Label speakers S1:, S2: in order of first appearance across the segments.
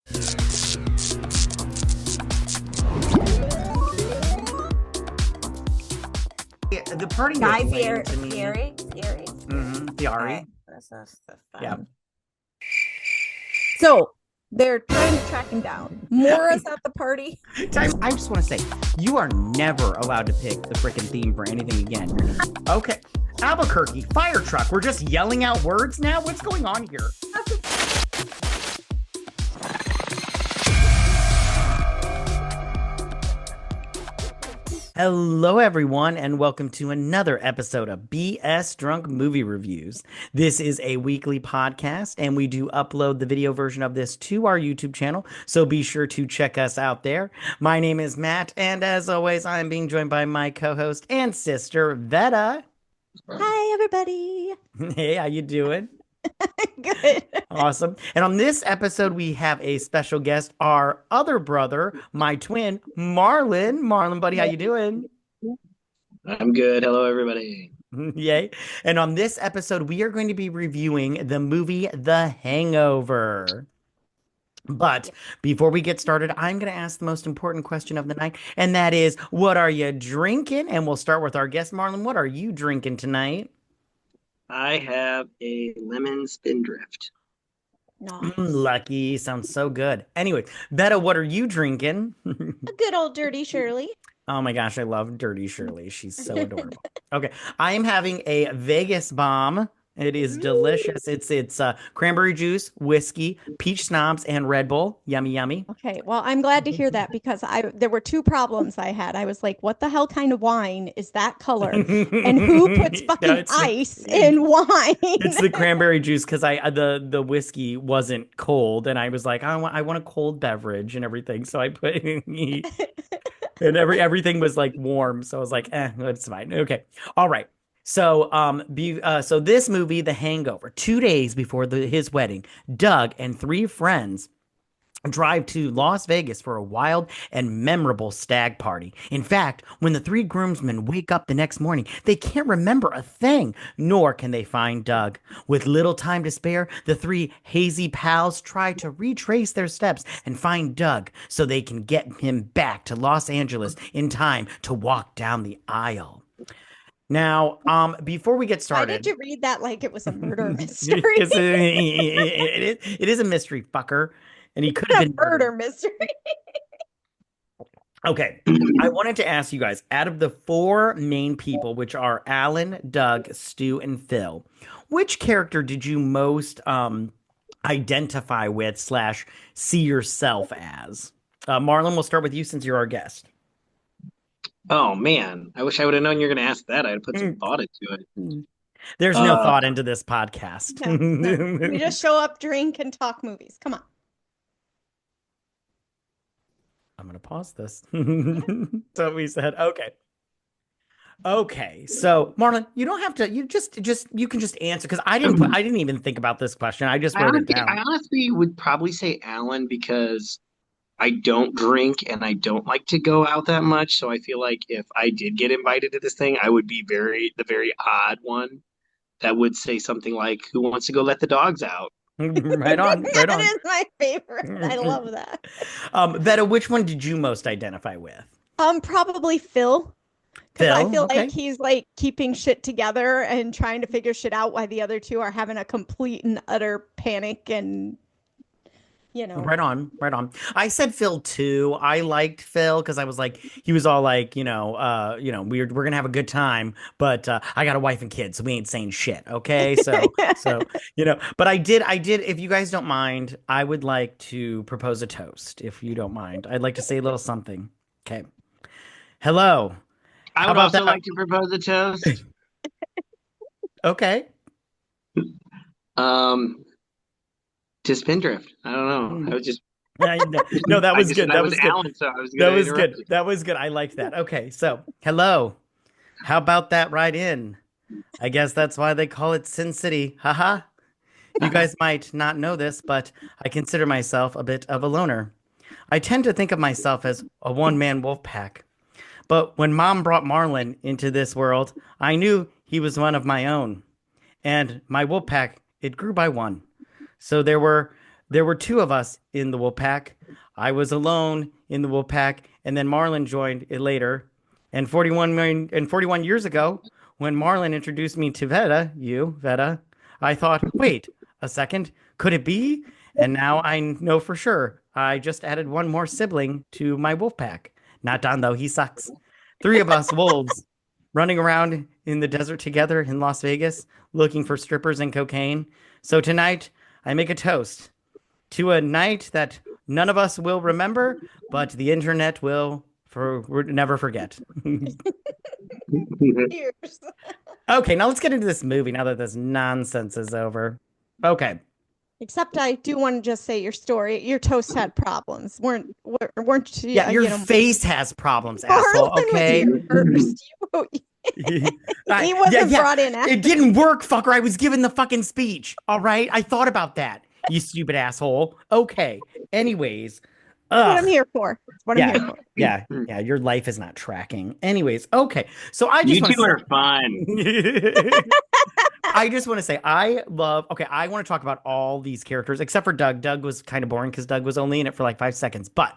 S1: The party
S2: Guy
S1: was lame to me.
S2: Fieri.
S1: Fieri.
S2: This is the fun.
S1: Yeah.
S2: So they're trying to track him down. Mora's at the party.
S1: I just want to say, you are never allowed to pick the freaking theme for anything again. Okay. Albuquerque, fire truck. We're just yelling out words now? What's going on here? Hello, everyone, and welcome to another episode of BS Drunk Movie Reviews. This is a weekly podcast, and we do upload the video version of this to our YouTube channel, so be sure to check us out there. My name is Matt, and as always, I'm being joined by my co-host and sister, Vetta.
S2: Hi, everybody.
S1: Hey, how you doing?
S2: Good.
S1: Awesome. And on this episode, we have a special guest, our other brother, my twin, Marlin. Marlin, buddy, how you doing?
S3: I'm good. Hello, everybody.
S1: Yay. And on this episode, we are going to be reviewing the movie The Hangover. But before we get started, I'm going to ask the most important question of the night, and that is, what are you drinking? And we'll start with our guest, Marlin. What are you drinking tonight?
S3: I have a lemon spindrift.
S2: Nice.
S1: Lucky. Sounds so good. Anyway, Vetta, what are you drinking?
S2: A good old dirty Shirley.
S1: Oh my gosh, I love Dirty Shirley. She's so adorable. Okay, I am having a Vegas bomb. It is delicious. It's cranberry juice, whiskey, peach schnapps, and Red Bull. Yummy, yummy.
S4: Okay, well, I'm glad to hear that because there were two problems I had. I was like, what the hell kind of wine is that color? And who puts fucking ice in wine?
S1: It's the cranberry juice because the whiskey wasn't cold, and I was like, I want a cold beverage and everything, so I put and everything was like warm, so I was like, it's fine. Okay, all right. So, so this movie, The Hangover, 2 days before his wedding, Doug and three friends drive to Las Vegas for a wild and memorable stag party. In fact, when the three groomsmen wake up the next morning, they can't remember a thing, nor can they find Doug. With little time to spare, the three hazy pals try to retrace their steps and find Doug so they can get him back to Los Angeles in time to walk down the aisle. Now, before we get started,
S4: why did you read that like it was a murder mystery?
S1: it is a mystery, fucker, and he could have been
S4: murder mystery.
S1: Okay, I wanted to ask you guys, out of the four main people, which are Alan, Doug, Stu, and Phil, which character did you most identify with / see yourself as? Marlon, we'll start with you since you're our guest.
S3: Oh, man. I wish I would have known you were going to ask that. I'd put some thought into it.
S1: There's no thought into this podcast.
S4: No. We just show up, drink, and talk movies. Come on.
S1: I'm going to pause this. So we said, okay. So Marlon, you don't have to, you can just answer because I didn't even think about this question. I just wrote it down.
S3: I honestly would probably say Alan because I don't drink and I don't like to go out that much. So I feel like if I did get invited to this thing, I would be the very odd one that would say something like, who wants to go let the dogs out?
S1: Right on.
S4: That is my favorite. I love that.
S1: Vetta, which one did you most identify with?
S4: Probably Phil. Because I feel
S1: okay.
S4: like he's like keeping shit together and trying to figure shit out while the other two are having a complete and utter panic and
S1: Right on. I said Phil too. I liked Phil because I was like, he was all like, we're gonna have a good time, but I got a wife and kids, so we ain't saying shit. Okay, so but I did. If you guys don't mind, I would like to propose a toast. If you don't mind, I'd like to say a little something. Okay. Hello.
S3: I would also like to propose a toast.
S1: Okay.
S3: To Spindrift. I don't know. I was just
S1: no, that was good. That was good.
S3: Alan, so I was
S1: that was good. That was good. I liked that. Okay, so hello. How about that right in? I guess that's why they call it Sin City. Haha. You guys might not know this, but I consider myself a bit of a loner. I tend to think of myself as a one-man wolf pack. But when Mom brought Marlin into this world, I knew he was one of my own. And my wolf pack, it grew by one. So there were There were two of us in the wolf pack. I was alone in the wolf pack, and then Marlin joined it later. And 41 years ago, when Marlin introduced me to Vetta, I thought, wait a second, could it be? And now I know for sure. I just added one more sibling to my wolf pack. Not Don, though. He sucks. Three of us wolves running around in the desert together in Las Vegas looking for strippers and cocaine. So tonight, I make a toast to a night that none of us will remember, but the internet will never forget.
S2: Cheers.
S1: Okay, now let's get into this movie now that this nonsense is over. Okay.
S4: Except I do want to just say your toast had problems. Weren't you?
S1: Yeah, your
S4: you know,
S1: face has problems, asshole.
S4: Marlin
S1: Okay.
S4: was here first. He wasn't brought in after.
S1: It didn't work, fucker. I was given the fucking speech. All right. I thought about that. You stupid asshole. Okay. Anyways.
S4: That's what I'm here for. That's what I'm here for.
S1: Yeah. Yeah. Your life is not tracking. Anyways. Okay. So I just
S3: You two are fun.
S1: I just want to say I want to talk about all these characters except for Doug. Doug was kind of boring because Doug was only in it for like 5 seconds. But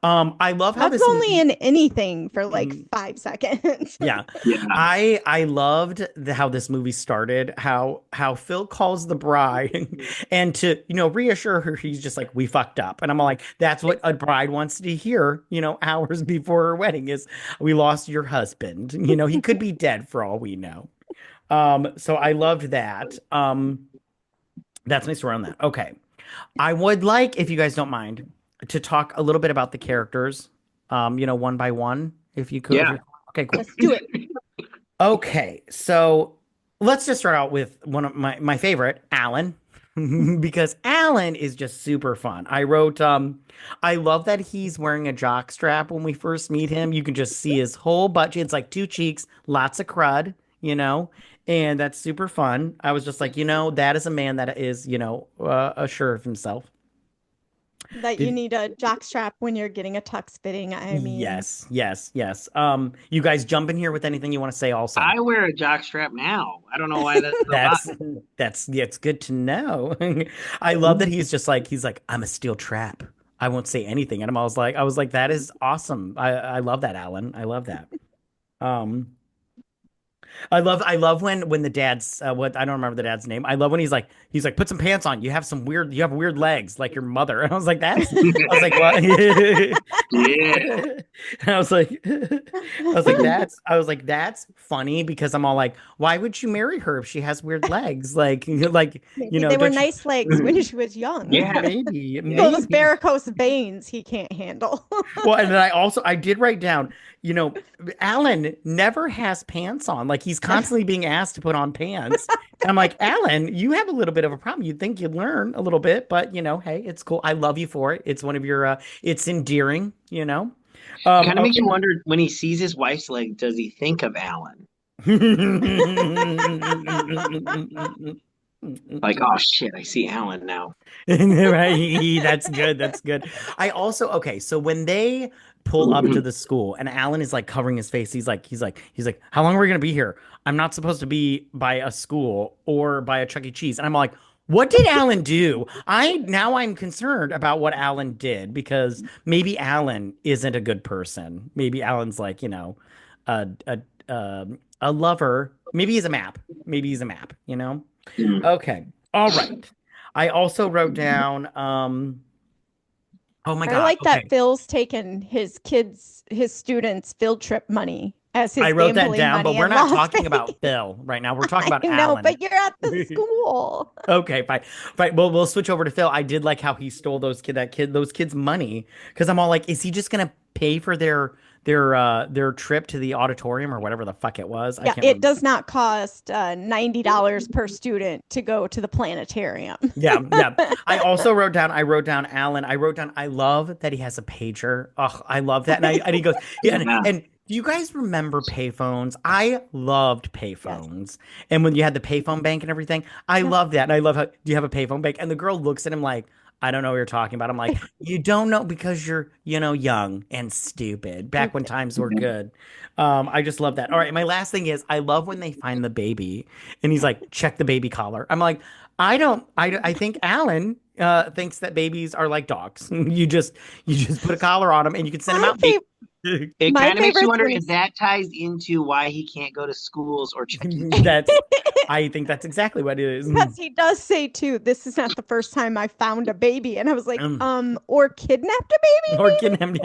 S1: I love how
S4: That's only in anything for like 5 seconds.
S1: Yeah. I loved how this movie started, how Phil calls the bride and to, reassure her, he's just like, we fucked up. And I'm like, that's what a bride wants to hear, hours before her wedding is, we lost your husband. He could be dead for all we know. So I loved that. That's my story on that. Okay. I would like, if you guys don't mind, to talk a little bit about the characters, one by one, if you could.
S3: Yeah.
S1: Okay, cool.
S4: Let's do it.
S1: Okay, so let's just start out with one of my favorite, Alan, because Alan is just super fun. I wrote, I love that he's wearing a jock strap when we first meet him. You can just see his whole butt. It's like 2 cheeks, lots of crud, and that's super fun. I was just like, that is a man that is, assured of himself.
S4: That you need a jockstrap when you're getting a tux fitting. I mean,
S1: yes. You guys jump in here with anything you want to say also.
S3: I wear a jockstrap now. I don't know why
S1: that's good to know. I love that he's like, I'm a steel trap. I won't say anything. And I was like, that is awesome. I love that, Alan. I love that. I love when the dad's what I don't remember the dad's name. I love when he's like put some pants on. You have weird legs like your mother. And I was like what?
S3: Yeah.
S1: And I was like that's funny because I'm all like, why would you marry her if she has weird legs? Maybe
S4: they were nice legs when she was young.
S3: Yeah,
S1: maybe.
S4: Those varicose veins he can't handle.
S1: Well, and then I did write down, Alan never has pants on. Like he's constantly being asked to put on pants. And I'm like, Alan, you have a little bit of a problem. You'd think you'd learn a little bit, but hey, it's cool. I love you for it. It's one of your, it's endearing,
S3: Kind of makes you wonder when he sees his wife's leg, does he think of Alan? Like, oh shit, I see Alan now.
S1: Right. That's good. I also, okay, so when they pull up to the school and Alan is like covering his face, he's like, how long are we gonna be here? I'm not supposed to be by a school or by a Chuck E. Cheese. And I'm like, what did Alan do? I'm concerned about what Alan did because maybe Alan isn't a good person. Maybe Alan's like, a lover. Maybe he's a map. Okay. All right. I also wrote down oh my God.
S4: I like that Phil's taken his students' field trip money as his
S1: I wrote that down, but we're not talking
S4: Vegas.
S1: about Phil right now. We're talking about
S4: No,
S1: Alan.
S4: but you're at the school.
S1: Okay, fine. Well, we'll switch over to Phil. I did like how he stole those kids' money because I'm all like, is he just gonna pay for their trip to the auditorium or whatever the fuck it was?
S4: Yeah, it does not cost $90 per student to go to the planetarium.
S1: Yeah. I also wrote down Alan. I wrote down I love that he has a pager. Oh, I love that. And he goes, and do you guys remember payphones? I loved payphones. Yes. And when you had the payphone bank and everything, I love that. And I love how, do you have a payphone bank? And the girl looks at him like, I don't know what you're talking about. I'm like, you don't know because you're, young and stupid. Back when times were good. I just love that. All right. My last thing is I love when they find the baby and he's like, check the baby collar. I'm like, I think Alan thinks that babies are like dogs. You just put a collar on them and you can send them
S4: My
S1: out.
S4: favorite,
S3: It
S4: my
S3: kind of makes you
S4: favorite's
S3: wonder
S4: when
S3: if
S4: he's
S3: that ties into why he can't go to schools or check in.
S1: That's I think that's exactly what it is.
S4: because he does say too, this is not the first time I found a baby. And I was like,
S1: Um,
S4: or kidnapped a
S1: or
S4: baby,
S1: kidnapped.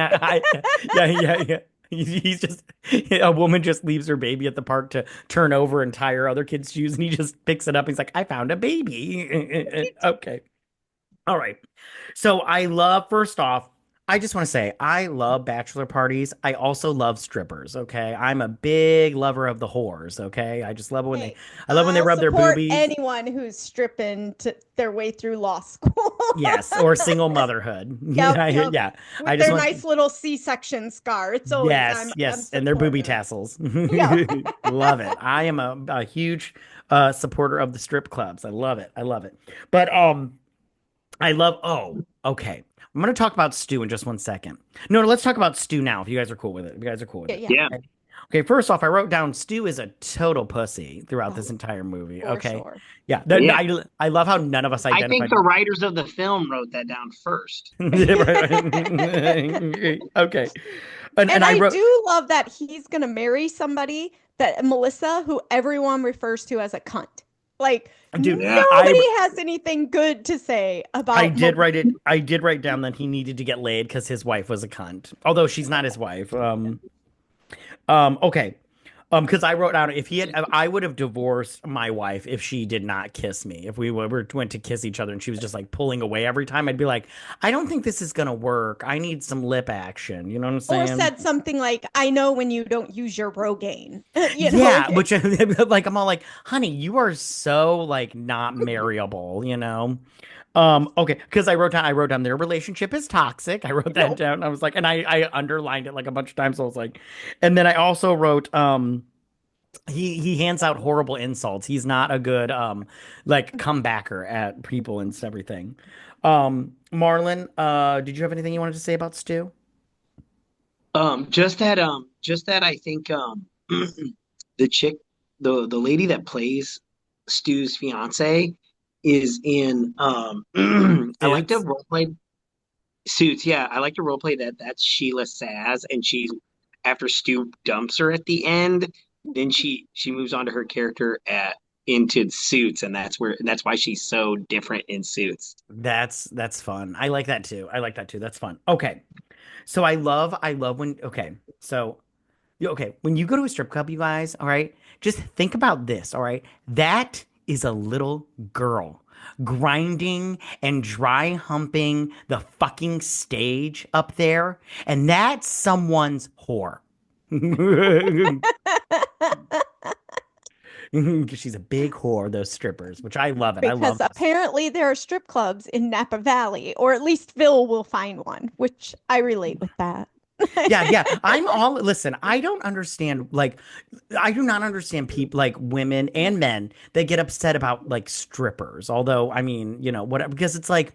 S1: Yeah, yeah. He's just a woman just leaves her baby at the park to turn over and tie her other kid's shoes, and he just picks it up. He's like, "I found a baby." Okay, all right. So I love, first off, I just want to say I love bachelor parties. I also love strippers, okay? I'm a big lover of the whores, okay? I just love it when they
S4: Hey,
S1: I love when they
S4: I'll
S1: rub their
S4: support
S1: boobies.
S4: anyone who's stripping to their way through law school.
S1: Yes, or single motherhood.
S4: Yep,
S1: Yeah,
S4: yep.
S1: yeah. I
S4: With
S1: just
S4: their
S1: want
S4: nice little C-section scar. It's always I'm
S1: yes, and their booby
S4: supportive.
S1: tassels.
S4: Yeah.
S1: Love it. I am a huge supporter of the strip clubs. I love it. I love it. But I love, oh, okay. I'm going to talk about Stu in just one second. No, no, let's talk about Stu now if you guys are cool with it. If you guys are cool with
S4: Yeah,
S1: it.
S4: yeah.
S3: Yeah.
S1: Okay. Okay, first off, I wrote down Stu is a total pussy throughout this
S4: Oh,
S1: entire movie.
S4: for
S1: Okay.
S4: sure.
S1: Yeah.
S3: Yeah.
S1: I love how none of us
S3: I think
S1: identified.
S3: the writers of the film wrote that down first.
S1: Okay. And
S4: And
S1: I
S4: I
S1: wrote,
S4: do love that he's gonna marry somebody that Melissa, who everyone refers to as a cunt. Like
S1: dude,
S3: Yeah.
S4: nobody has anything good to say
S1: I
S4: about
S1: did
S4: Melissa.
S1: write it. I did write down that he needed to get laid because his wife was a cunt. Although she's not his wife. Okay. Because I wrote down if he had, I would have divorced my wife if she did not kiss me. If we went to kiss each other and she was just like pulling away every time, I'd be like, I don't think this is gonna work. I need some lip action. You know what I'm
S4: Or
S1: saying?
S4: said something like, I know when you don't use your Rogaine.
S1: Yeah, which like I'm all like, honey, you are so like not marryable, you know? Okay, because I wrote down their relationship is toxic. I wrote that
S4: Yep.
S1: down. I was like, and I underlined it like a bunch of times. So I was like, and then I also wrote, he hands out horrible insults. He's not a good like comebacker at people and everything. Marlon, did you have anything you wanted to say about Stu?
S3: Just that I think the chick, the lady that plays Stu's fiance is in I like to
S1: Suits.
S3: role play Suits. Yeah, I like to role play that's Sheila Saz, and she after Stu dumps her at the end, then she moves on to her character at into Suits, and that's why she's so different in Suits.
S1: That's fun. I like that too. I like that too. That's fun. Okay. So I love when okay. So okay, when you go to a strip club, you guys, all right, just think about this, all right? That is a little girl grinding and dry humping the fucking stage up there, and that's someone's whore. She's a big whore, those strippers, which I love it. I
S4: Because
S1: love those.
S4: apparently there are strip clubs in Napa Valley, or at least Phil will find one, which I relate with that.
S1: Yeah, yeah. Listen, I don't understand, like, I do not understand people, like women and men that get upset about like strippers. Although, I mean, whatever, because it's like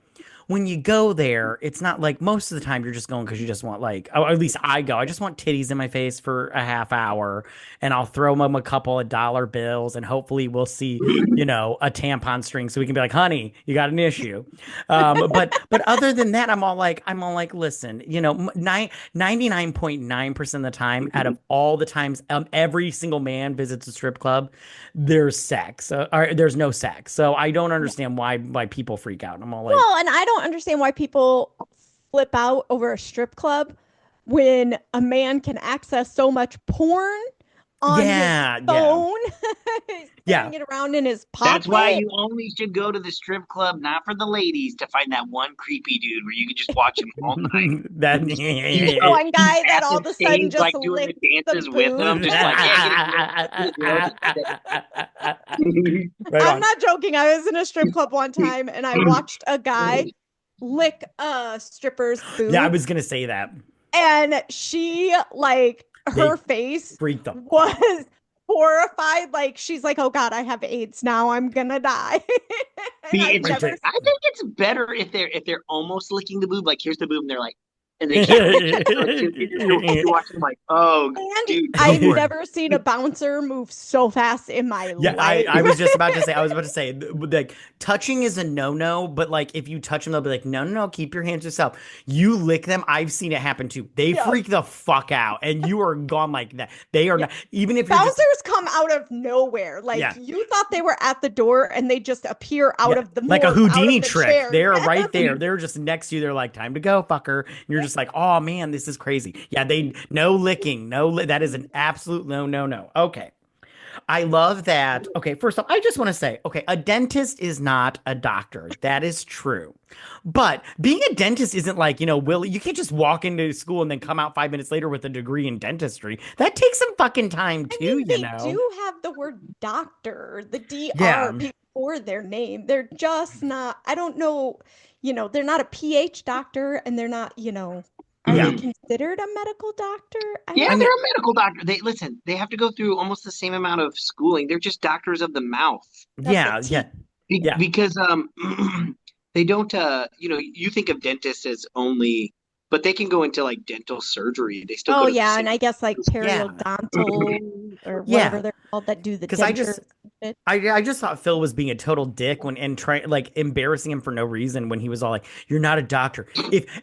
S1: when you go there, it's not like most of the time you're just going because you just want like, oh, at least I go. I just want titties in my face for a half hour and I'll throw them a couple of dollar bills and hopefully we'll see, a tampon string so we can be like, honey, you got an issue. But other than that, I'm all like, listen, 99.9% of the time, out of all the times, every single man visits a strip club, there's sex, or there's no sex. So I don't understand why people freak out. I'm all like,
S4: Well, and I don't understand why people flip out over a strip club when a man can access so much porn on his
S1: yeah, yeah,
S4: phone. He's
S1: yeah.
S4: carrying it around in his
S3: That's why
S4: pocket.
S3: you only should go to the strip club, not for the ladies, to find that one creepy dude where you can just watch him all night.
S1: That
S3: He's
S4: The
S3: up,
S4: one
S3: he's
S4: guy that
S3: at
S4: all
S3: the
S4: of a sudden
S3: stage,
S4: just
S3: like doing the
S4: licks the
S3: dances with them,
S4: boob.
S3: just like, yeah, get a girl,
S1: right
S4: I'm
S1: on.
S4: not joking. I was in a strip club one time and I watched a guy lick a stripper's
S1: Yeah, I
S4: boob,
S1: was gonna say that.
S4: and she, like, her
S1: They
S4: face
S1: freaked the fuck.
S4: was horrified. Like, she's like, oh God, I have AIDS now. I'm gonna die. And
S3: See,
S4: I've
S3: it's
S1: Right
S4: never
S1: to,
S3: I think it's better if they're almost licking the boob, like here's the boob, and they're like, and they can't you're watching like, oh,
S4: And
S3: dude, go
S4: I've
S3: for it.
S4: never seen a bouncer move so fast in my
S1: Yeah,
S4: life.
S1: I was just about to say, like, touching is a no-no, but like, if you touch them, they'll be like, no, no, no, keep your hands to yourself. You lick them. I've seen it happen too. They
S4: Yeah.
S1: freak the fuck out, and you are gone like that. They are not, even if you're
S4: Bouncers
S1: just,
S4: come out of nowhere. Like
S1: Yeah.
S4: you thought they were at the door and they just appear out
S1: yeah,
S4: of the
S1: like a
S4: morgue, out of
S1: Houdini
S4: the
S1: trick.
S4: chair.
S1: They're right there. They're just next to you. They're like, time to go, fucker. And you're just like, oh man, this is crazy. Yeah, no licking. That is an absolute no, no, no. Okay. I love that. Okay, first off, I just want to say, okay, a dentist is not a doctor. That is true. But being a dentist isn't like, you can't just walk into school and then come out 5 minutes later with a degree in dentistry. That takes some fucking time too,
S4: They do have the word doctor, the DR
S1: Yeah.
S4: before their name. They're just not, I don't know, they're not a PH doctor and they're not, are
S1: Yeah.
S4: they considered a medical doctor?
S3: Yeah, they're a medical doctor. They have to go through almost the same amount of schooling. They're just doctors of the mouth.
S1: Yeah, yeah. Yeah.
S3: Because they don't you think of dentists as only, but they can go into like dental surgery. They still go to the
S4: yeah,
S3: same
S4: and I guess like
S1: Yeah.
S4: periodontal or
S1: Yeah.
S4: whatever they're called that do the
S1: Because
S4: dentures.
S1: I just thought Phil was being a total dick like embarrassing him for no reason when he was all like, "You're not a doctor."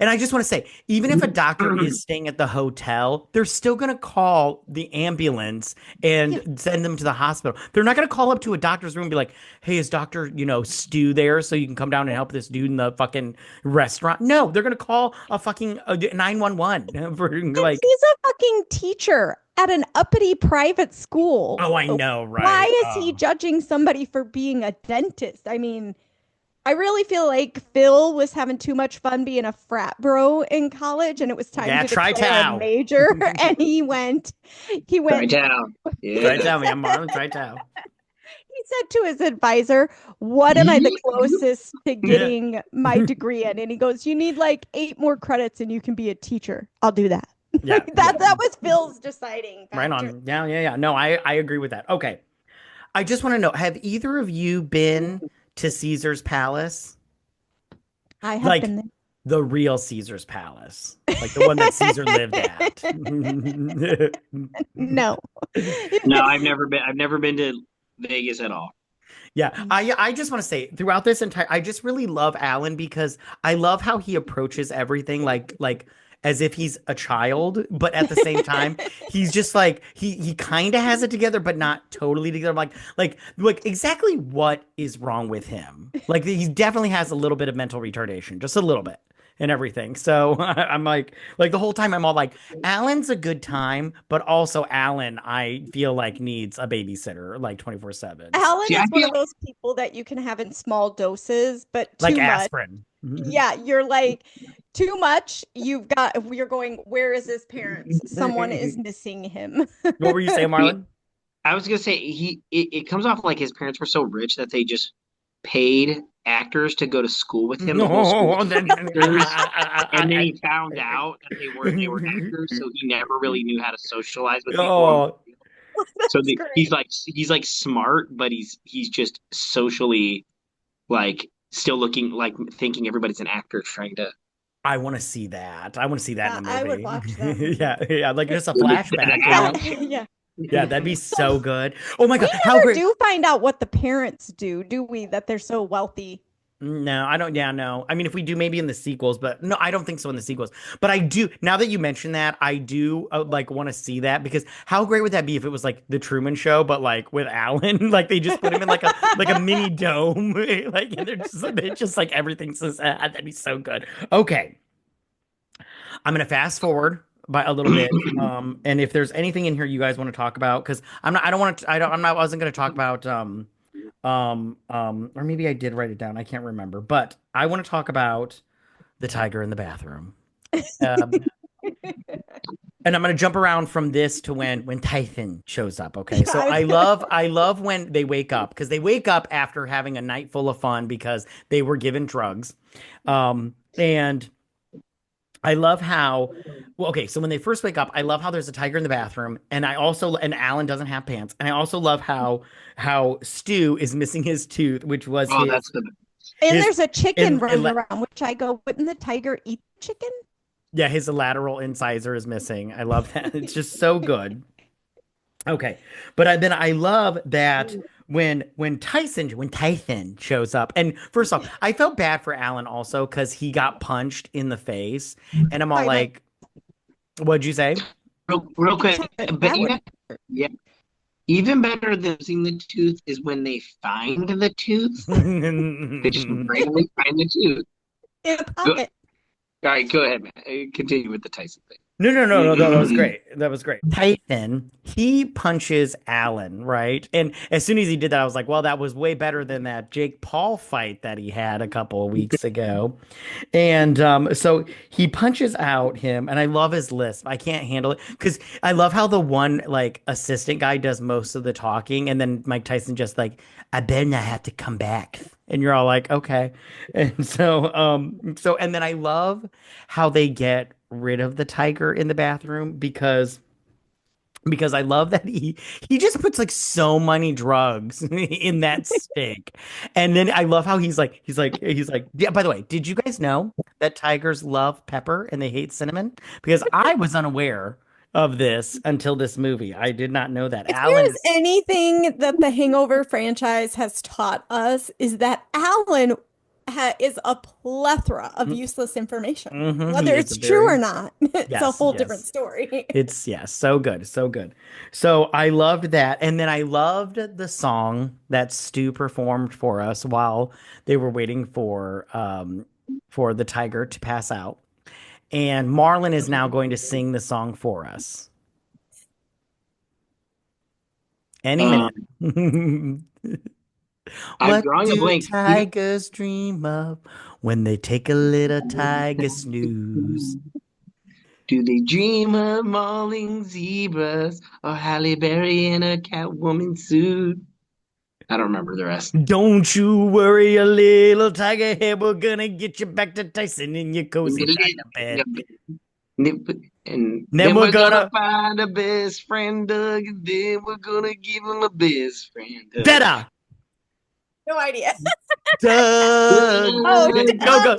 S1: And I just want to say, even if a doctor is staying at the hotel, they're still gonna call the ambulance and send them to the hospital. They're not gonna call up to a doctor's room and be like, "Hey, is Doctor Stu there so you can come down and help this dude in the fucking restaurant?" No, they're gonna call a fucking 911 for like.
S4: He's a fucking teacher at an uppity private school.
S1: Oh, I know, right?
S4: Why is he judging somebody for being a dentist? I mean, I really feel like Phil was having too much fun being a frat bro in college, and it was time to declare a major. And he went.
S3: Tri-town. Yeah.
S1: Tri-town, yeah, Marlin, Tri-town.
S4: He said to his advisor, "What am I the closest to getting my degree in?" And he goes, "You need like 8 more credits, and you can be a teacher. I'll do that."
S1: Yeah,
S4: that was Phil's deciding factor.
S1: Right on. Yeah. No, I agree with that. Okay. I just want to know, have either of you been to Caesar's Palace?
S4: I have been there.
S1: The real Caesar's Palace. Like the one that Caesar lived at.
S4: No.
S3: No, I've never been to Vegas at all.
S1: Yeah, I just want to say throughout this I just really love Alan because I love how he approaches everything like as if he's a child, but at the same time, he's just like he kind of has it together, but not totally together. Like exactly what is wrong with him? Like he definitely has a little bit of mental retardation, just a little bit, and everything. So I'm like the whole time I'm all like, Alan's a good time, but also Alan, I feel like needs a babysitter like 24/7.
S4: Alan is one of those people that you can have in small doses, but too
S1: like
S4: much.
S1: aspirin.
S4: Yeah, you're like too much. You're going, where is his parents? Someone is missing him.
S1: What were you saying, Marlin?
S3: I was gonna say it comes off like his parents were so rich that they just paid actors to go to school with him. The whole school and then he found out that they were actors, so he never really knew how to socialize with people. So he's like smart, but he's just socially like still looking like thinking everybody's an actor trying to.
S1: I want to see that. I want to see that in a movie.
S4: I would watch that.
S1: yeah, like just a flashback. Yeah, that'd be so good. Oh my God,
S4: how great! We never do find out what the parents do we? That they're so wealthy.
S1: No, I don't. Yeah, no. I mean, if we do, maybe in the sequels, but no, I don't think so in the sequels. But I do. Now that you mention that, I do want to see that because how great would that be if it was like the Truman Show, but like with Alan? Like they just put him in like a mini dome, like and they're just like everything's so sad. That'd be so good. Okay, I'm gonna fast forward by a little bit. And if there's anything in here you guys want to talk about, because I wasn't gonna talk about or maybe I did write it down. I can't remember, but I want to talk about the tiger in the bathroom. And I'm going to jump around from this to when Typhon shows up. Okay. So I love when they wake up because they wake up after having a night full of fun because they were given drugs. And I love how, so when they first wake up, I love how there's a tiger in the bathroom, and Alan doesn't have pants, and I also love how Stu is missing his tooth, which was
S4: there's a chicken running around, which I go, wouldn't the tiger eat chicken?
S1: Yeah, his lateral incisor is missing. I love that. It's just so good. Okay, but then I love that when Tyson shows up, and first off, I felt bad for Alan also because he got punched in the face, and I'm all
S4: Bye.
S1: like, "What'd you say?"
S3: Real quick, but yeah, even better than losing the tooth is when they find the tooth. They just randomly find the tooth.
S4: In a
S3: Go,
S4: pocket.
S3: all right, go ahead, man. Continue with the Tyson thing.
S1: No. That was great. That was great. Tyson, he punches Alan, right? And as soon as he did that, I was like, well, that was way better than that Jake Paul fight that he had a couple of weeks ago. And so he punches out him, and I love his lisp. I can't handle it because I love how the one like assistant guy does most of the talking, and then Mike Tyson just like, I better not have to come back. And you're all like, okay. And so and then I love how they get rid of the tiger in the bathroom because I love that he just puts like so many drugs in that steak. And then I love how he's like, yeah, by the way, did you guys know that tigers love pepper and they hate cinnamon? Because I was unaware of this until this movie. I did not know that.
S4: If
S1: Alan
S4: there is
S1: is
S4: anything that the Hangover franchise has taught us, is that Alan is a plethora of useless information.
S1: he
S4: Whether
S1: is a
S4: it's true or
S1: very
S4: not, it's a
S1: yes,
S4: whole different
S1: yes.
S4: story.
S1: It's yeah, so good, so good. So I loved that. And then I loved the song that Stu performed for us while they were waiting for the tiger to pass out. And Marlin is now going to sing the song for us. Any
S3: Um,
S1: minute.
S3: I'm
S1: What
S3: drawing a
S1: do
S3: blank.
S1: tigers dream of when they take a little tiger snooze?
S3: Do they dream of mauling zebras or Halle Berry in a Catwoman suit? I don't remember the rest.
S1: Don't you worry, a little tiger head. We're gonna get you back to Tyson in your cozy China bed.
S3: And
S1: Then
S3: then
S1: we're
S3: we're gonna
S1: gonna
S3: find a best friend, Doug, and then we're gonna give him a best friend, Doug.
S1: Vetta,
S4: No idea.
S1: Doug.
S4: Oh,
S1: Go go.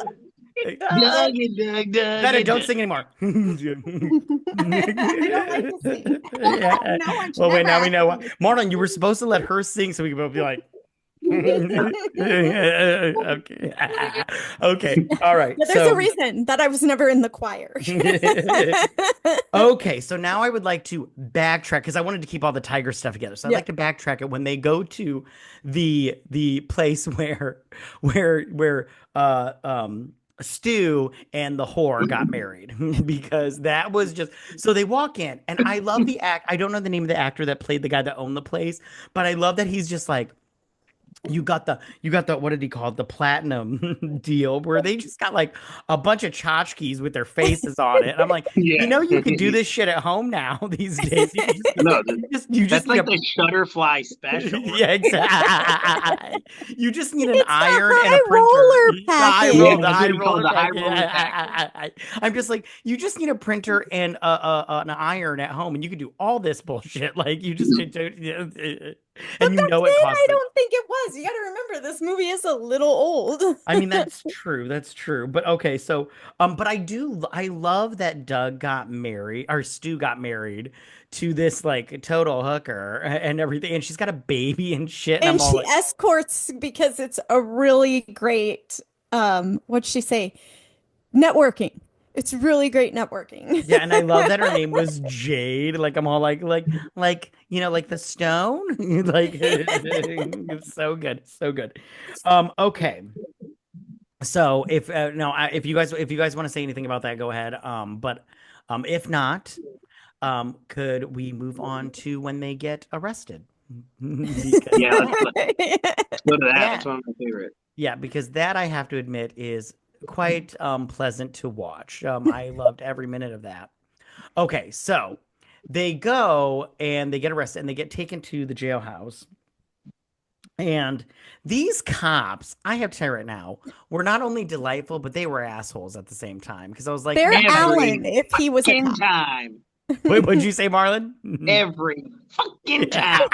S3: Doug, Doug, Doug,
S1: Vetta, don't
S3: Doug.
S1: sing anymore.
S4: I don't like to sing.
S1: Yeah.
S4: No one should
S1: Well, wait,
S4: ever
S1: now we
S4: ask
S1: know.
S4: me to
S1: Marlon, you were supposed to let her sing so we could both be like,
S4: sing.
S1: okay. Okay. All right.
S4: Yeah, there's a
S1: So,
S4: reason that I was never in the choir.
S1: okay. So now I would like to backtrack because I wanted to keep all the tiger stuff together. So I'd
S4: Yeah.
S1: like to backtrack it when they go to the place where Stu and the whore got married because that was just so they walk in and I love the act. I don't know the name of the actor that played the guy that owned the place, but I love that he's just like you got the what did he call it? The platinum deal where they just got like a bunch of tchotchkes with their faces on it. And I'm like,
S3: Yeah.
S1: you can do this shit at home now these days.
S3: No,
S1: You just
S3: that's
S1: need
S3: like the Shutterfly special.
S1: yeah, exactly. You just need an
S4: It's the
S1: iron and a
S4: high
S1: printer.
S4: roller
S1: The high
S4: package.
S1: roll,
S3: Yeah,
S1: the
S3: that's
S1: high
S3: what he called
S1: roller
S3: the high
S1: package.
S3: roller package.
S1: I'm just like, you just need a printer and an iron at home, and you can do all this bullshit. Like you just need to,
S4: But
S1: and you
S4: back
S1: know
S4: then,
S1: it costs.
S4: I don't think it was. You got to remember, this movie is a little old.
S1: I mean, that's true. That's true. But okay, so but I love that Doug got married or Stu got married to this like total hooker and everything, and she's got a baby and shit, and I'm
S4: And
S1: all
S4: she
S1: like,
S4: escorts because it's a really great, what'd she say? Networking. It's really great networking.
S1: yeah, and I love that her name was Jade. Like I'm all like like the stone. Like it's so good, so good. Okay. So if no, if you guys want to say anything about that, go ahead. But if not, could we move on to when they get arrested? Because
S3: Yeah, let's go to that.
S1: yeah,
S3: That's one of my favorite.
S1: yeah, because that I have to admit is quite pleasant to watch. I loved every minute of that. Okay, so they go and they get arrested and they get taken to the jailhouse. And these cops, I have to tell you right now, were not only delightful, but they were assholes at the same time. Because I was like,
S4: They're
S3: Every
S4: Alan if he was a
S3: fucking
S4: cop.
S3: time.
S1: Wait, what'd you say, Marlin?
S3: Every fucking time.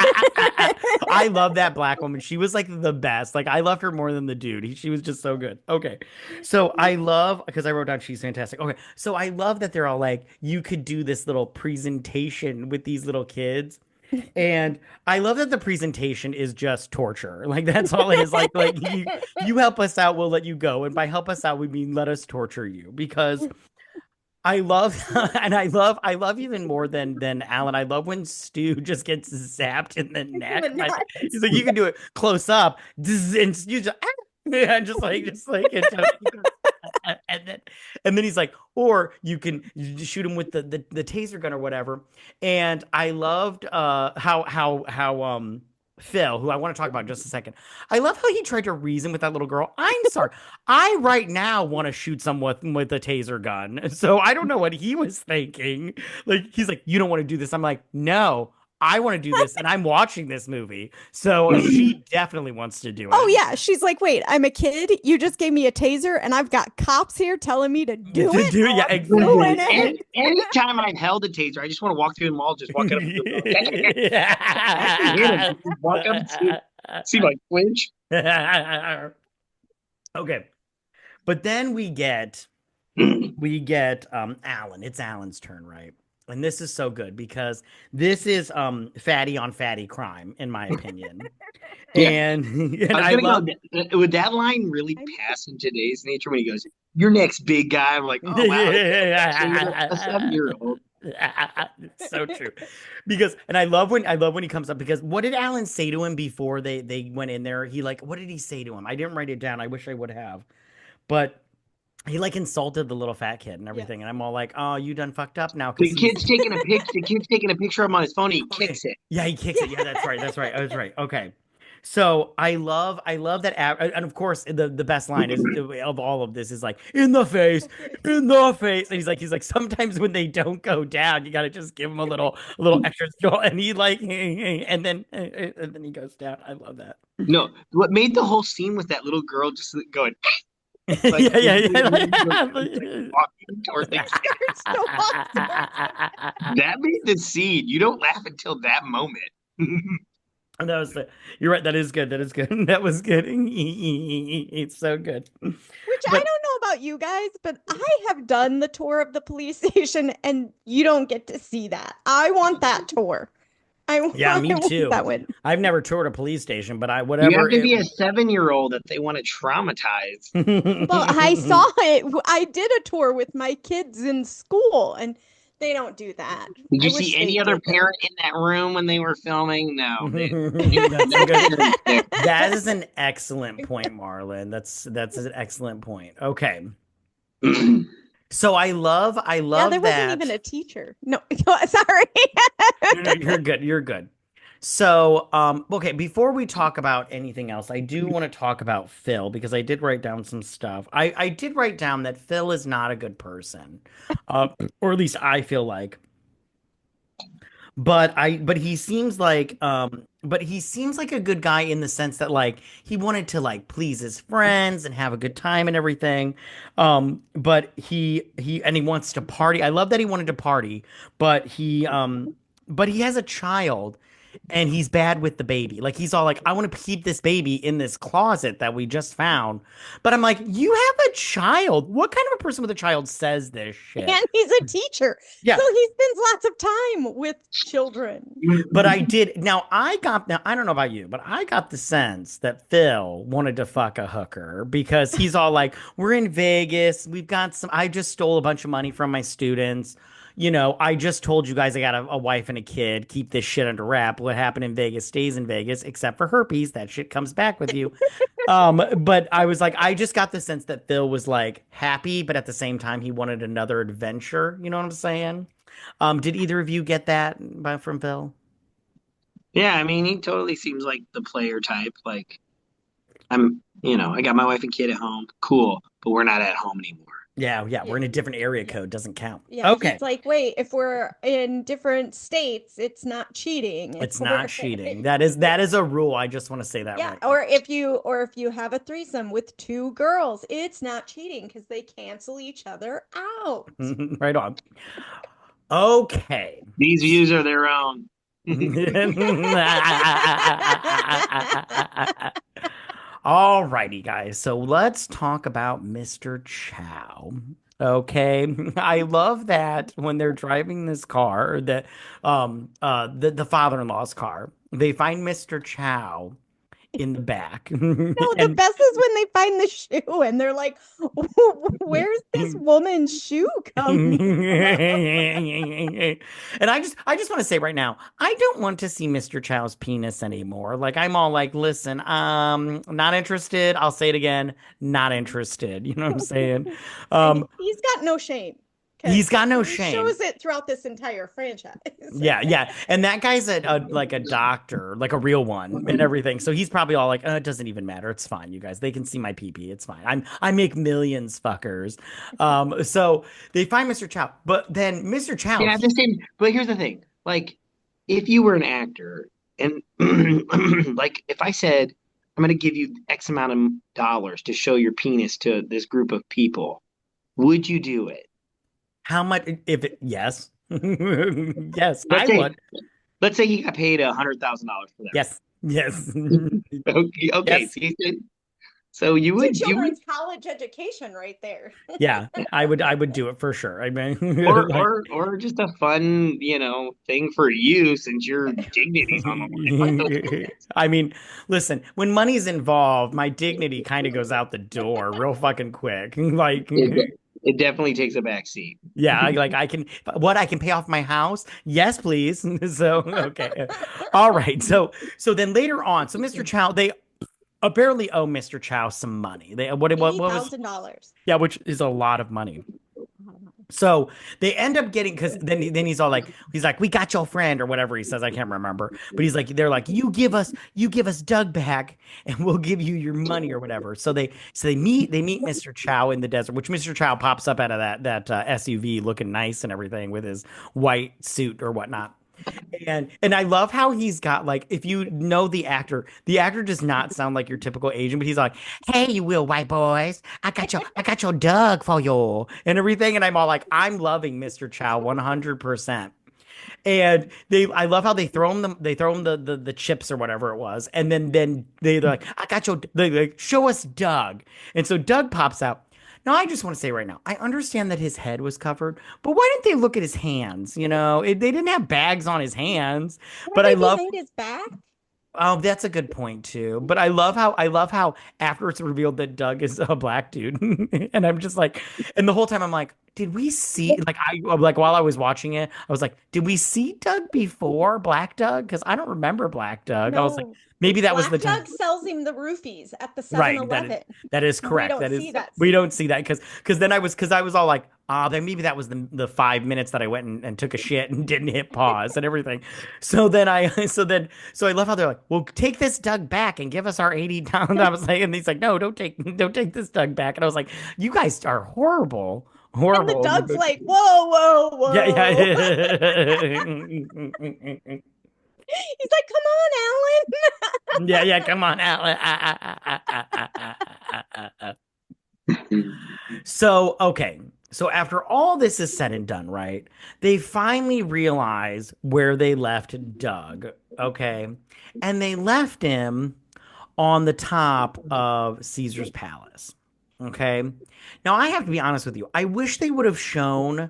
S1: I love that black woman. She was like the best. Like I loved her more than the dude. She was just so good. Okay. So I love because I wrote down she's fantastic. Okay. So I love that they're all like, you could do this little presentation with these little kids. And I love that the presentation is just torture. Like that's all it is. Like you help us out, we'll let you go. And by help us out, we mean let us torture you because I love and I love even more than Alan. I love when Stu just gets zapped in the neck. He's like, you can do it close up, and Stu just yeah, just like and then he's like, or you can shoot him with the taser gun or whatever. And I loved how Phil, who I want to talk about in just a second. I love how he tried to reason with that little girl. I'm sorry. I right now want to shoot someone with a taser gun. So I don't know what he was thinking. Like he's like, you don't want to do this. I'm like, no, I want to do this, and I'm watching this movie. So she definitely wants to do it.
S4: Oh yeah, she's like, wait, I'm a kid. You just gave me a taser, and I've got cops here telling me to do it.
S1: Do it, yeah, exactly.
S3: Anytime I've held a taser, I just want to walk through the mall, just walk up and walk up and see my flinch.
S1: Okay, but then we get Alan. It's Alan's turn, right? And this is so good because this is fatty on fatty crime, in my opinion.
S3: Yeah.
S1: And
S3: I love would that line really pass in today's nature when he goes, "Your next big guy"? I'm like, oh wow, a 7-year-old.
S1: So true. Because and I love when he comes up because what did Alan say to him before they went in there? He like what did he say to him? I didn't write it down. I wish I would have. But he like insulted the little fat kid and everything, and I'm all like, "Oh, you done fucked up now."
S3: The kid's taking a picture. The kid's taking a picture of him on his phone. He kicks it.
S1: Yeah, he kicks it. Yeah, that's right. That's right. I was right. Okay. So I love that, and of course the best line is of all of this is like in the face, and he's like sometimes when they don't go down, you got to just give him a little extra skill, and he like and then he goes down. I love that.
S3: No, what made the whole scene with that little girl just going.
S1: Like, yeah.
S3: Walking toward the that made the scene. You don't laugh until that moment.
S1: And that was you're right. That is good. That is good. That was good. It's so good.
S4: Which I don't know about you guys, but I have done the tour of the police station, and you don't get to see that. I want that tour.
S1: Yeah, me too.
S4: That one.
S1: I've never toured a police station, but whatever.
S3: You have to be a 7-year-old that they want to traumatize.
S4: Well, I saw it. I did a tour with my kids in school, and they don't do that.
S3: Did you see any other parent in that room when they were filming? No.
S1: That is an excellent point, Marlin. That's an excellent point. Okay. So I love
S4: yeah, there
S1: that.
S4: wasn't even a teacher. No, sorry.
S1: No, you're good. You're good. So, okay, before we talk about anything else, I do want to talk about Phil because I did write down some stuff. I did write down that Phil is not a good person, or at least I feel like. But he seems like a good guy in the sense that like he wanted to like please his friends and have a good time and everything. But he wants to party. I love that he wanted to party, but he has a child and he's bad with the baby. Like he's all like, I want to keep this baby in this closet that we just found. But I'm like, you have a child. What kind of a person with a child says this shit?
S4: And he's a teacher.
S1: Yeah.
S4: So he spends lots of time with children.
S1: But I don't know about you, but I got the sense that Phil wanted to fuck a hooker because he's all like, we're in Vegas. I just stole a bunch of money from my students. You know, I just told you guys I got a wife and a kid. Keep this shit under wrap. What happened in Vegas stays in Vegas, except for herpes. That shit comes back with you. But I was like, I just got the sense that Phil was like happy, but at the same time, he wanted another adventure. You know what I'm saying? Did either of you get that from Phil?
S3: Yeah, I mean, he totally seems like the player type. Like, I got my wife and kid at home. Cool, but we're not at home anymore.
S1: Yeah, we're in a different area code. Doesn't count.
S4: Yeah,
S1: okay.
S4: It's like, wait, if we're in different states, it's not cheating.
S1: It's not cheating. That is a rule. I just want to say that.
S4: Yeah,
S1: right.
S4: or if you have a threesome with 2 girls, it's not cheating because they cancel each other out.
S1: Right on. Okay.
S3: These views are their own.
S1: All righty, guys. So let's talk about Mr. Chow. Okay. I love that when they're driving this car, the father-in-law's car, they find Mr. Chow in the back.
S4: No, the
S1: And
S4: best is when they find the shoe and they're like, "Where's this woman's shoe coming from?"
S1: and I just want to say right now, I don't want to see Mr. Chow's penis anymore. Like I'm all like, listen, not interested. I'll say it again, not interested. You know what I'm saying?
S4: And
S1: Um,
S4: he's got no shame
S1: he's
S4: because
S1: got no
S4: he
S1: shame.
S4: shows it throughout this entire franchise.
S1: Yeah, yeah. And that guy's like a doctor, like a real one and everything. So he's probably all like, it doesn't even matter. It's fine, you guys. They can see my pee-pee. It's fine. I make millions, fuckers. So they find Mr. Chow, but then Mr. Chow,
S3: Yeah, the same. But here's the thing. Like, if you were an actor and like if I said I'm going to give you X amount of dollars to show your penis to this group of people, would you do it?
S1: how much if it, yes. Yes,
S3: Let's
S1: I
S3: say
S1: would.
S3: let's say he got paid $100,000 for that
S1: Yes. Yes.
S3: role. Okay, okay.
S1: Yes.
S3: So you
S4: It's a
S3: would
S4: children's college education right there.
S1: Yeah, I would do it for sure. I mean,
S3: or
S1: like
S3: just a fun, thing for you since your dignity's on the line. Let those go nuts.
S1: I mean, listen, when money's involved, my dignity kind of goes out the door real fucking quick. Like,
S3: It definitely takes a back seat.
S1: yeah, I can pay off my house? Yes, please. So, okay. All right. So then later on, so Mr. Chow, they apparently owe Mr. Chow some money. They what was
S4: $80,000.
S1: yeah, which is a lot of money. So they end up getting because then he's all like we got your friend or whatever he says, I can't remember, but he's like they're like you give us Doug back and we'll give you your money or whatever. So they meet Mr. Chow in the desert, which Mr. Chow pops up out of that SUV looking nice and everything with his white suit or whatnot. And I love how he's got like if you know the actor does not sound like your typical Asian, but he's like, "Hey, you will white boys, I got your Doug for you," and everything. And I'm all like, I'm loving Mr. Chow 100%. And I love how they throw him the chips or whatever it was, and then they're like, "I got your," they like, "Show us Doug," and so Doug pops out. Now, I just want to say right now, I understand that his head was covered, but why didn't they look at his hands? They didn't have bags on his hands,
S4: Were
S1: but I
S4: they
S1: love.
S4: behind his back?
S1: Oh, that's a good point too. But I love how after it's revealed that Doug is a black dude, and I'm just like, and the whole time I'm like, did we see like while I was watching it, I was like, did we see Doug before Black Doug? Because I don't remember Black Doug. I was like,
S4: No.
S1: maybe that was the
S4: Black
S1: time.
S4: Doug sells him the roofies at the
S1: Right.
S4: 7-Eleven.
S1: That is
S4: We
S1: correct.
S4: don't
S1: That is
S4: see that
S1: we
S4: scene.
S1: don't see that because I was all like, then maybe that was the 5 minutes that I went and took a shit and didn't hit pause and everything. So then I so I love how they're like, well, take this Doug back and give us our 80 down. I was like, and he's like, no, don't take this Doug back. And I was like, you guys are horrible.
S4: And the
S1: Horrible.
S4: Doug's like, whoa, whoa,
S1: Yeah,
S4: whoa.
S1: yeah.
S4: He's like, come on, Alan.
S1: Yeah, yeah, come on, Alan. So, okay. So after all this is said and done, right? They finally realize where they left Doug, okay? And they left him on the top of Caesar's palace. Okay? Now I have to be honest with you. I wish they would have shown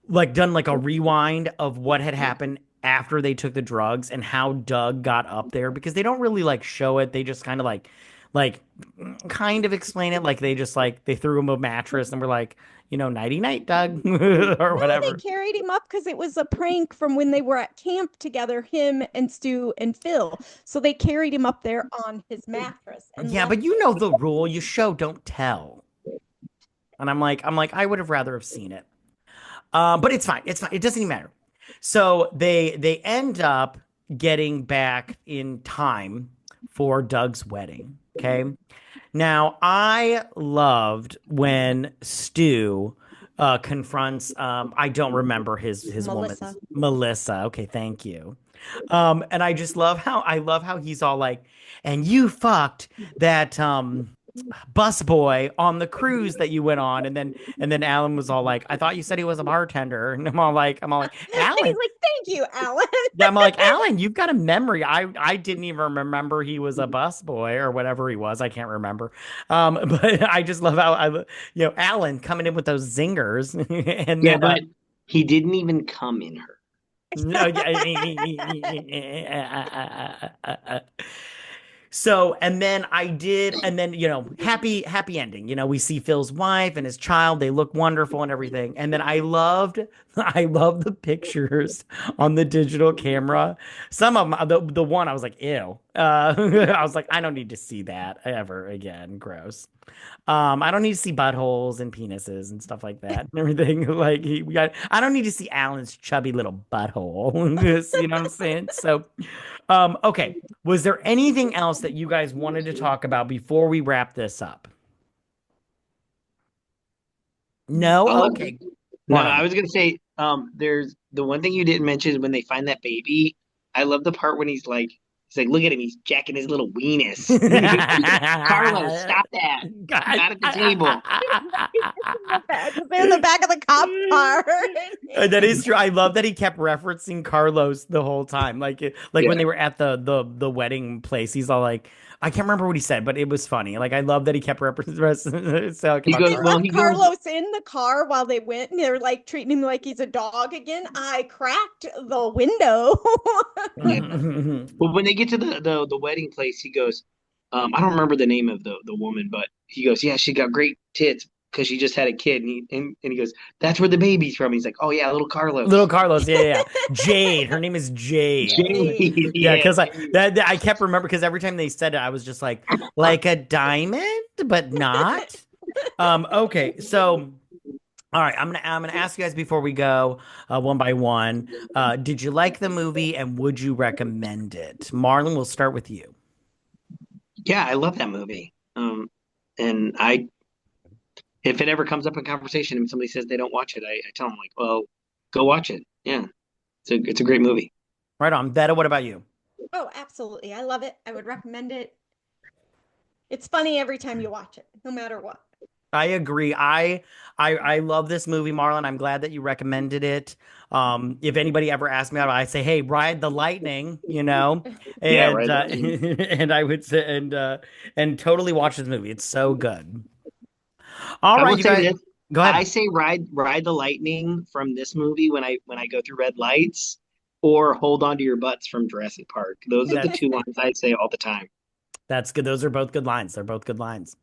S1: like done like a rewind of what had happened after they took the drugs and how Doug got up there because they don't really like show it. They just kind of like kind of explain it like they just like they threw him a mattress and were like, nighty night, Doug, or
S4: No, they
S1: whatever.
S4: carried him up because it was a prank from when they were at camp together, him and Stu and Phil. So they carried him up there on his mattress and
S1: Yeah,
S4: left
S1: but you know the rule, you show, don't tell. And I'm like, I would have rather have seen it. But it's fine. It's fine. It doesn't even matter. So they end up getting back in time for Doug's wedding. Okay. Now I loved when Stu confronts I don't remember his
S4: Melissa.
S1: woman's Melissa. Okay, thank you. And I just love how he's all like, and you fucked that busboy on the cruise that you went on. And then Alan was all like, I thought you said he was a bartender. And I'm all like,
S4: He's
S1: Alan.
S4: like, thank you, Alan.
S1: Yeah, I'm like, Alan, you've got a memory. I didn't even remember he was a busboy or whatever he was. I can't remember. But I just love how Alan coming in with those zingers. And
S3: Yeah,
S1: then
S3: but he didn't even come in her.
S1: no, yeah. So, and then happy ending. We see Phil's wife and his child. They look wonderful and everything. And then I loved the pictures on the digital camera. Some of them, the one I was like, ew. I was like, I don't need to see that ever again. Gross. I don't need to see buttholes and penises and stuff like that and everything. Like I don't need to see Alan's chubby little butthole. You know what I'm saying? So, okay. Was there anything else that you guys wanted to talk about before we wrap this up? No?
S3: I'll let-
S1: Okay.
S3: No,
S1: Marlin.
S3: I was gonna say, there's the one thing you didn't mention is when they find that baby. I love the part when he's like, look at him, he's jacking his little weenus. Carlos, stop that! Not at the table.
S4: They're in the back of the cop car.
S1: That is true. I love that he kept referencing Carlos the whole time. Like when
S3: Yeah.
S1: they were at the wedding place, he's all like, I can't remember what he said, but it was funny. Like I love that he kept referencing talking
S3: He
S1: about
S3: goes,
S4: They
S1: Carlos.
S3: well,
S4: left
S3: he goes,
S4: Carlos in the car while they went, and they're like treating him like he's a dog again. I cracked the window.
S3: yeah. Well, when they get to the wedding place, he goes, I don't remember the name of the woman, but he goes, yeah, she got great tits because she just had a kid, and he goes, that's where the baby's from. He's like, oh yeah, little
S1: Little
S3: Carlos.
S1: Carlos, yeah. Jade. Her name is Jade.
S3: Jade,
S1: Yeah,
S3: yeah,
S1: because
S3: Jade.
S1: I kept remember because every time they said it, I was just like a diamond, but not. Okay, so all right, I'm gonna ask you guys before we go, one by one. Did you like the movie and would you recommend it? Marlon, we'll start with you.
S3: Yeah, I love that movie. And if it ever comes up in conversation and somebody says they don't watch it, I tell them like, well, go watch it. Yeah, it's a great movie.
S1: Right on. Vetta, what about you?
S4: Oh, absolutely. I love it. I would recommend it. It's funny every time you watch it, no matter what.
S1: I agree. I love this movie, Marlon. I'm glad that you recommended it. If anybody ever asked me about it, I say, hey, ride the lightning,
S3: Yeah,
S1: and
S3: right.
S1: and I would say and totally watch this movie. It's so good. All
S3: I
S1: right,
S3: will
S1: you
S3: say
S1: guys,
S3: this.
S1: go
S3: I
S1: ahead.
S3: say ride the lightning from this movie when I go through red lights, or hold on to your butts from Jurassic Park. Those are the
S1: That's
S3: two lines I say all the time.
S1: that's good. Those are both good lines. They're both good lines.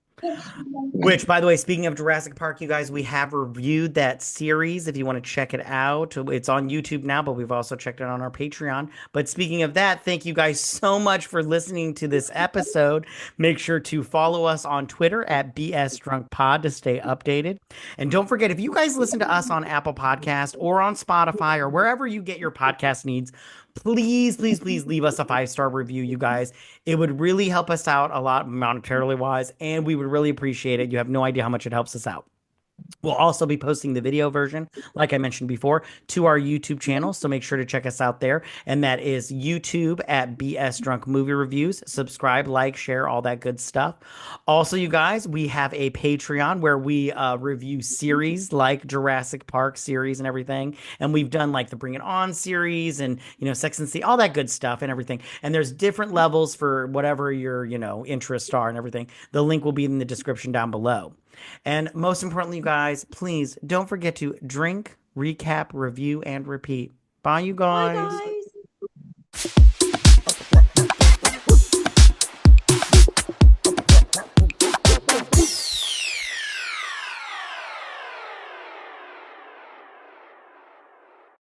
S1: Which, by the way, speaking of Jurassic Park, you guys, we have reviewed that series. If you want to check it out, it's on YouTube now, but we've also checked it on our Patreon. But speaking of that, thank you guys so much for listening to this episode. Make sure to follow us on Twitter at BS Drunk Pod to stay updated. And don't forget, if you guys listen to us on Apple Podcast or on Spotify or wherever you get your podcast needs, please, please, please leave us a 5-star review, you guys. It would really help us out a lot monetarily wise, and we would really appreciate it. You have no idea how much it helps us out. We'll also be posting the video version, like I mentioned before, to our YouTube channel. So make sure to check us out there. And that is YouTube at BS Drunk Movie Reviews. Subscribe, like, share, all that good stuff. Also, you guys, we have a Patreon where we review series like Jurassic Park series and everything. And we've done like the Bring It On series and, Sex and the City, all that good stuff and everything. And there's different levels for whatever your, interests are and everything. The link will be in the description down below. And most importantly, you guys, please don't forget to drink, recap, review, and repeat. Bye, you
S4: Bye,
S1: guys.
S4: guys.